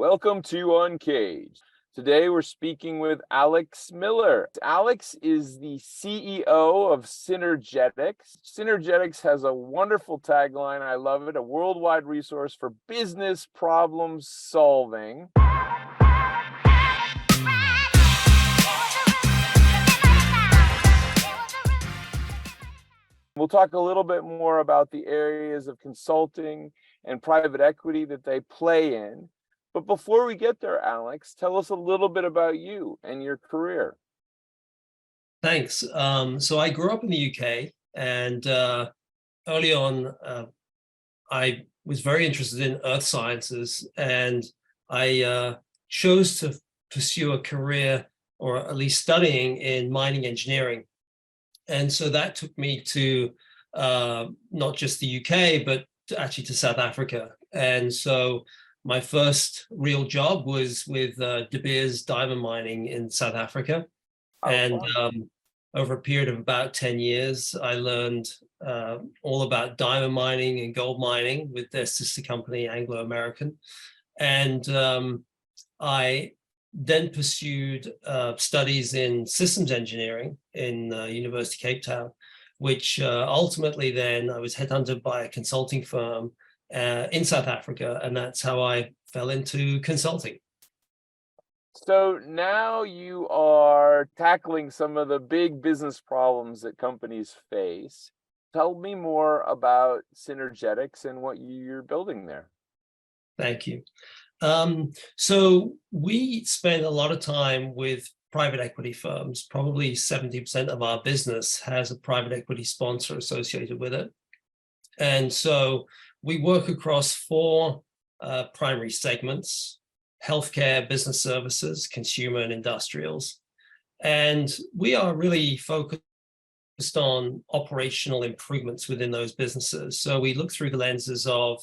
Welcome to UNCAGED. Today we're speaking with Alex Miller. Alex is the CEO of Synergetics. Synergetics has a wonderful tagline. I love it. A worldwide resource for business problem solving. We'll talk a little bit more about the areas of consulting and private equity that they play in. But before we get there, Alex, tell us a little bit about you and your career. Thanks. So I grew up in the UK, and early on, I was very interested in earth sciences, and I chose to pursue a career, or at least studying, in mining engineering. And so that took me to not just the UK, but actually to South Africa. And so my first real job was with De Beers diamond mining in South Africa. And over a period of about 10 years, I learned all about diamond mining and gold mining with their sister company, Anglo American. And I then pursued studies in systems engineering in University of Cape Town, which ultimately then I was headhunted by a consulting firm in South Africa, and that's how I fell into consulting. So now you are tackling some of the big business problems that companies face. Tell me more about Synergetics and what you're building there. Thank you. So we spend a lot of time with private equity firms. Probably 70% of our business has a private equity sponsor associated with it. And so we work across four primary segments: healthcare, business services, consumer, and industrials. And we are really focused on operational improvements within those businesses. So we look through the lenses of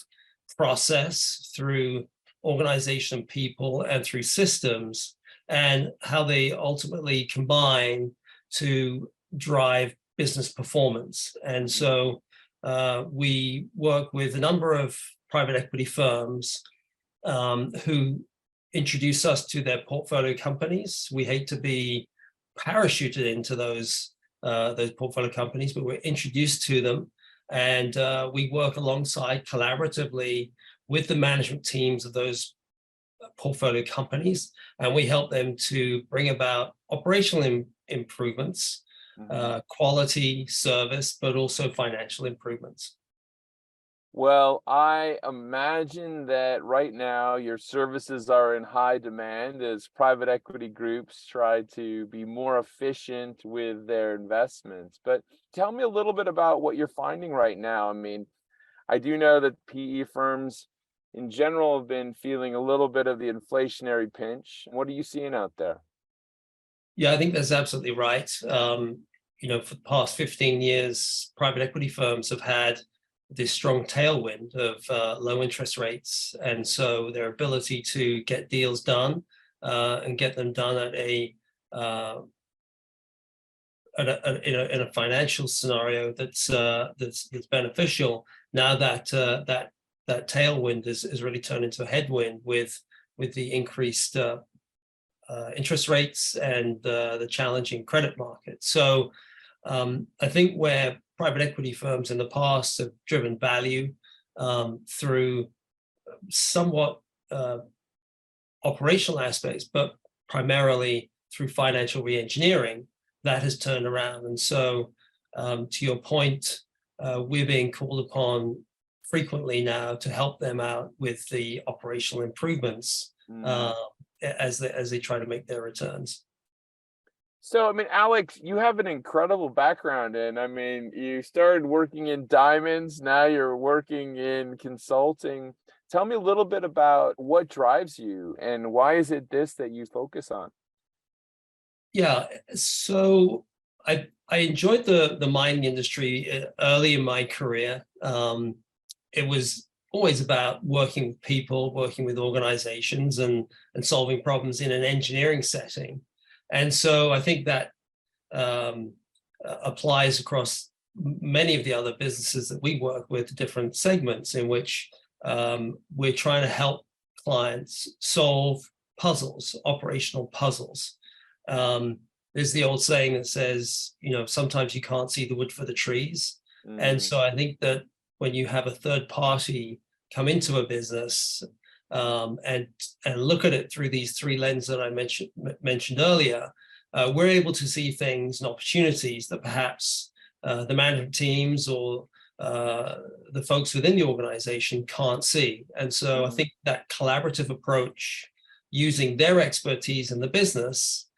process, through organization, people, and through systems, and how they ultimately combine to drive business performance. And so we work with a number of private equity firms who introduce us to their portfolio companies. We hate to be parachuted into those portfolio companies, but we're introduced to them, and we work alongside collaboratively with the management teams of those portfolio companies, and we help them to bring about operational improvements, quality, service, but also financial improvements. Well, I imagine that right now your services are in high demand as private equity groups try to be more efficient with their investments. But tell me a little bit about what you're finding right now. I mean, I do know that PE firms in general have been feeling a little bit of the inflationary pinch. What are you seeing out there? Yeah, I think that's absolutely right. For the past 15 years, private equity firms have had this strong tailwind of low interest rates, and so their ability to get deals done and get them done at in a financial scenario that's beneficial. Now that that tailwind is really turned into a headwind with the increased interest rates and the challenging credit market. So I think where private equity firms in the past have driven value through somewhat operational aspects, but primarily through financial reengineering, that has turned around. And so to your point, we're being called upon frequently now to help them out with the operational improvements as they try to make their returns. So, I mean, Alex, you have an incredible background you started working in diamonds, now you're working in consulting. Tell me a little bit about what drives you and why is it this that you focus on? Yeah, so I enjoyed the mining industry early in my career. It was always about working with people, working with organizations, and solving problems in an engineering setting. And so I think that applies across many of the other businesses that we work with, different segments in which we're trying to help clients solve puzzles, operational puzzles. There's the old saying that says, sometimes you can't see the wood for the trees. And Mm, so I think that when you have a third party come into a business and look at it through these three lenses that I mentioned earlier, we're able to see things and opportunities that perhaps the management teams or the folks within the organization can't see. And so I mm, think that collaborative approach, using their expertise in the business,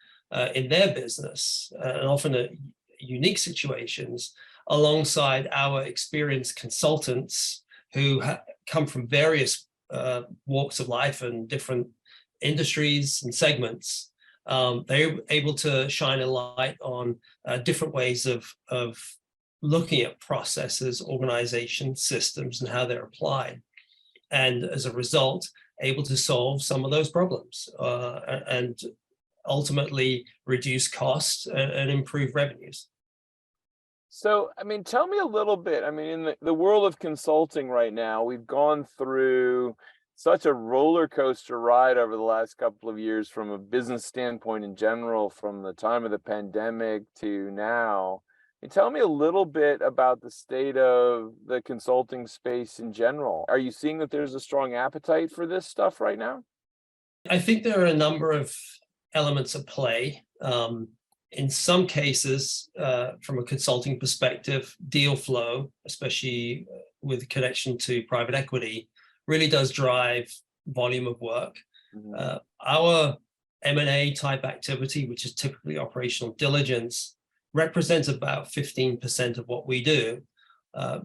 in their business, and often at unique situations, alongside our experienced consultants who come from various walks of life and different industries and segments. They're able to shine a light on different ways of looking at processes, organization, systems, and how they're applied. And as a result, able to solve some of those problems and ultimately reduce costs and improve revenues. So, I mean, tell me a little bit. I mean, in the world of consulting right now, we've gone through such a roller coaster ride over the last couple of years from a business standpoint in general, from the time of the pandemic to now. And tell me a little bit about the state of the consulting space in general. Are you seeing that there's a strong appetite for this stuff right now? I think there are a number of elements at play. In some cases, from a consulting perspective, deal flow, especially with connection to private equity, really does drive volume of work. Mhm. Our M&A type activity, which is typically operational diligence, represents about 15% of what we do.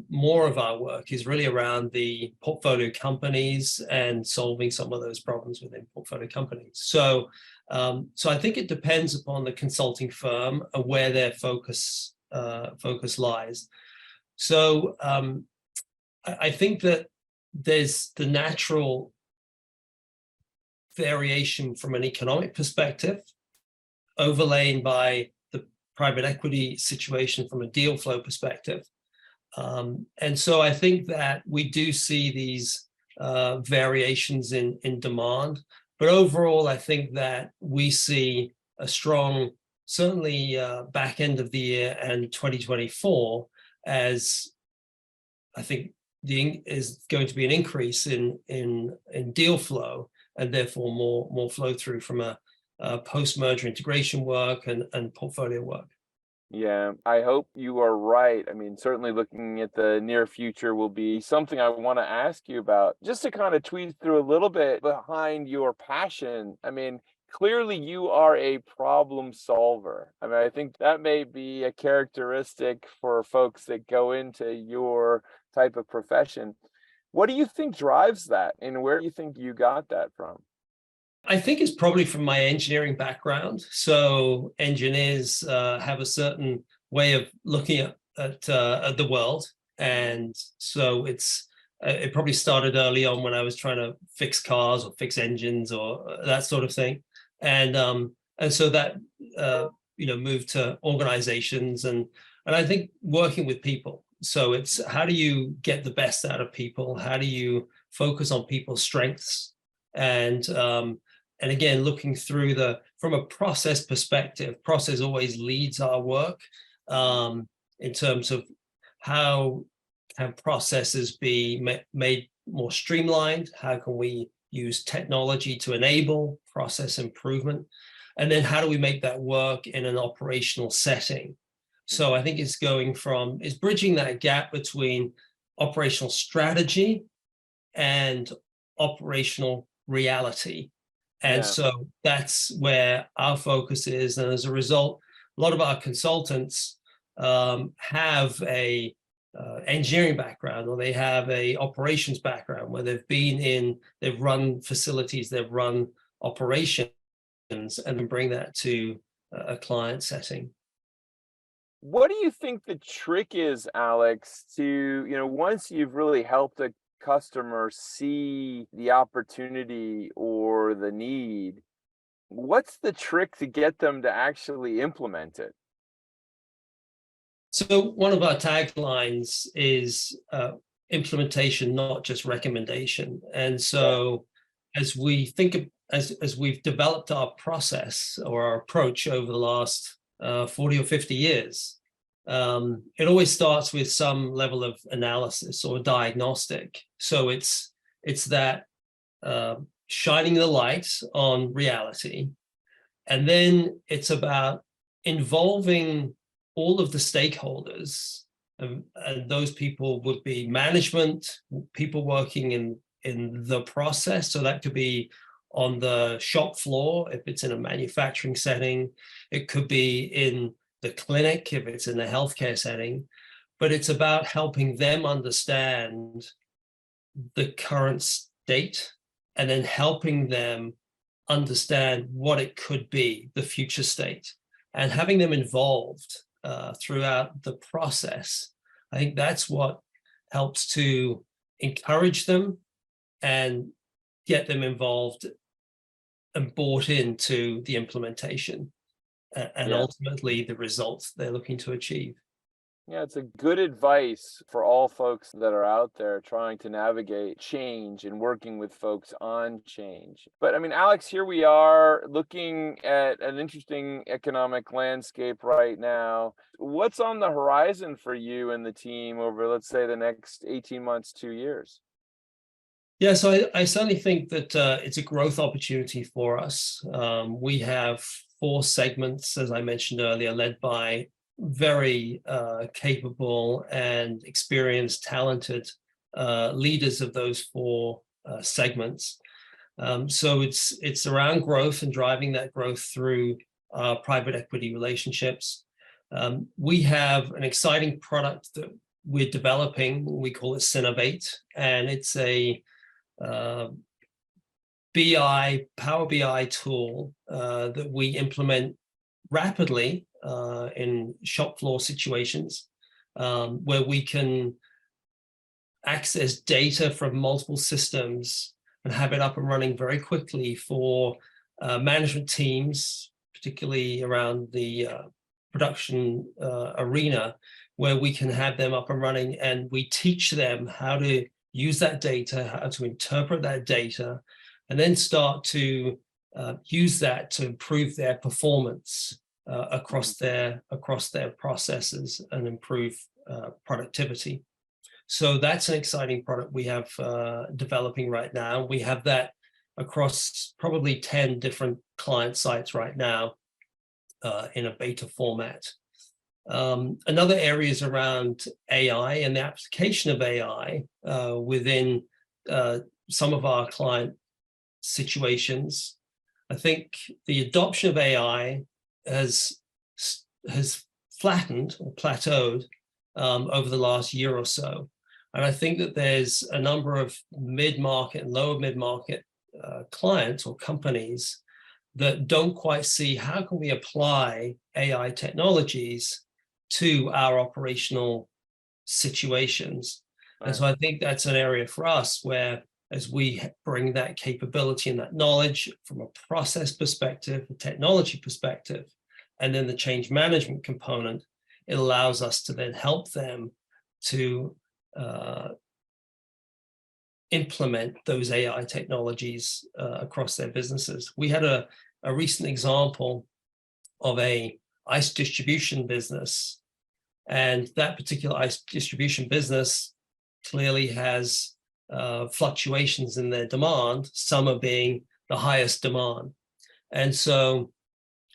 More of our work is really around the portfolio companies and solving some of those problems within portfolio companies. So I think it depends upon the consulting firm and where their focus lies. So I think that there's the natural variation from an economic perspective, overlain by the private equity situation from a deal flow perspective. And so I think that we do see these variations in demand. But overall, I think that we see a strong, certainly back end of the year and 2024, as I think is going to be an increase in deal flow, and therefore more flow through from a post-merger integration work and portfolio work. Yeah, I hope you are right. I mean, certainly looking at the near future will be something I want to ask you about. Just to kind of tweeze through a little bit behind your passion. I mean, clearly you are a problem solver. I mean, I think that may be a characteristic for folks that go into your type of profession. What do you think drives that, and where do you think you got that from? I think it's probably from my engineering background. So engineers have a certain way of looking at the world, and so it probably started early on when I was trying to fix cars or fix engines or that sort of thing, and so that moved to organizations and I think working with people. So it's how do you get the best out of people? How do you focus on people's strengths? And again, looking through from a process perspective, process always leads our work in terms of how can processes be made more streamlined? How can we use technology to enable process improvement? And then how do we make that work in an operational setting? So I think it's bridging that gap between operational strategy and operational reality. And Yeah. so that's where our focus is. And as a result, a lot of our consultants have a engineering background, or they have a operations background where they've run facilities, they've run operations, and then bring that to a client setting. What do you think the trick is, Alex, to, once you've really helped a customer see the opportunity or the need, what's the trick to get them to actually implement it? So one of our taglines is implementation, not just recommendation. And Yeah. so as we think of, as we've developed our process or our approach over the last 40 or 50 years, it always starts with some level of analysis or diagnostic. So it's that shining the light on reality, and then it's about involving all of the stakeholders, and those people would be management, people working in the process. So that could be on the shop floor if it's in a manufacturing setting. It could be in the clinic if it's in a healthcare setting. But it's about helping them understand the current state and then helping them understand what it could be, the future state, and having them involved throughout the process. I think that's what helps to encourage them and get them involved and bought into the implementation and ultimately the results they're looking to achieve. Yeah, it's a good advice for all folks that are out there trying to navigate change and working with folks on change. But I mean, Alex, here we are looking at an interesting economic landscape right now. What's on the horizon for you and the team over, let's say, the next 18 months, 2 years? Yeah, so I certainly think that it's a growth opportunity for us. We have 4 segments, as I mentioned earlier, led by very capable and experienced, talented leaders of those 4 segments. So it's around growth and driving that growth through private equity relationships. We have an exciting product that we're developing. We call it Synergetics, and it's a Power BI tool that we implement rapidly in shop floor situations, where we can access data from multiple systems and have it up and running very quickly for management teams, particularly around the production arena, where we can have them up and running, and we teach them how to use that data, how to interpret that data, and then start to use that to improve their performance across their processes and improve productivity. So that's an exciting product we have developing right now. We have that across probably 10 different client sites right now in a beta format. Another area is around AI and the application of AI within some of our client situations. I think the adoption of AI has flattened or plateaued over the last year or so. And I think that there's a number of mid-market and lower mid-market clients or companies that don't quite see how can we apply AI technologies to our operational situations. Right. And so I think that's an area for us where, as we bring that capability and that knowledge from a process perspective, a technology perspective, and then the change management component, it allows us to then help them to implement those AI technologies across their businesses. We had a recent example of a ice distribution business, and that particular ice distribution business clearly has fluctuations in their demand, summer being the highest demand. And so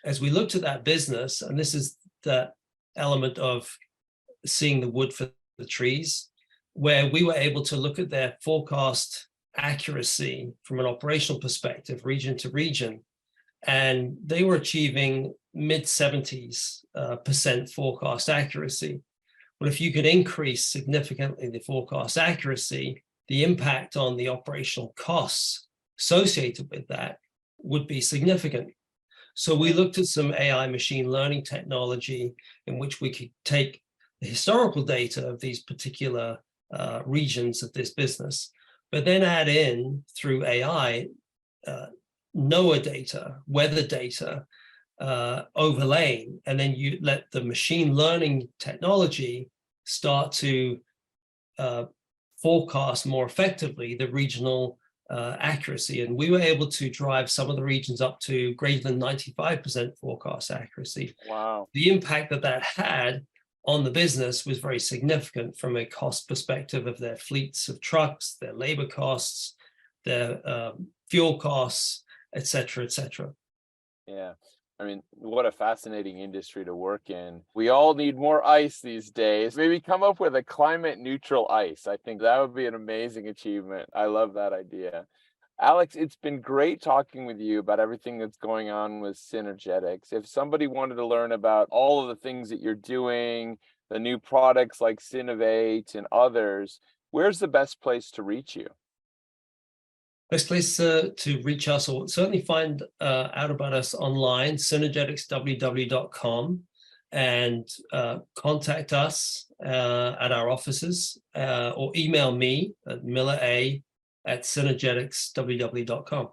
as we looked at that business, and this is that element of seeing the wood for the trees, where we were able to look at their forecast accuracy from an operational perspective, region to region, and they were achieving mid-70s% forecast accuracy. Well, if you could increase significantly the forecast accuracy, the impact on the operational costs associated with that would be significant. So we looked at some AI machine learning technology in which we could take the historical data of these particular regions of this business, but then add in through AI NOAA data, weather data, overlaying, and then you let the machine learning technology start to forecast more effectively the regional accuracy. And we were able to drive some of the regions up to greater than 95% forecast accuracy. Wow. The impact that that had on the business was very significant from a cost perspective of their fleets of trucks, their labor costs, their fuel costs, et cetera, et cetera. Yeah. I mean, what a fascinating industry to work in. We all need more ice these days. Maybe come up with a climate neutral ice. I think that would be an amazing achievement. I love that idea. Alex, it's been great talking with you about everything that's going on with Synergetics. If somebody wanted to learn about all of the things that you're doing, the new products like Synovate and others, where's the best place to reach you? Best place to reach us, or certainly find out about us online, synergeticsww.com, and contact us at our offices, or email me at miller@synergeticsww.com.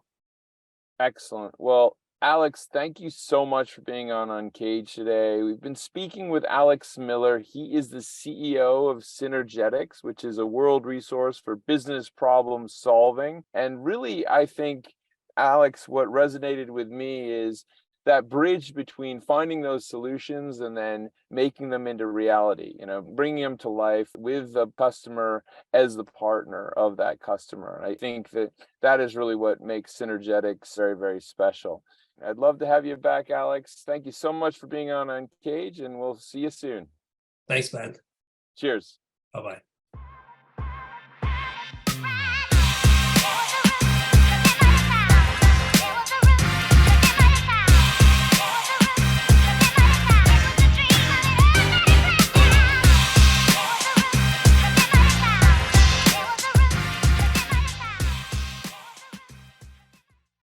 Excellent. Well, Alex, thank you so much for being on Uncaged today. We've been speaking with Alex Miller. He is the CEO of Synergetics, which is a world resource for business problem solving. And really, I think, Alex, what resonated with me is that bridge between finding those solutions and then making them into reality, bringing them to life with the customer as the partner of that customer. And I think that that is really what makes Synergetics very, very special. I'd love to have you back, Alex. Thank you so much for being on Uncaged, and we'll see you soon. Thanks, man. Cheers. Bye-bye.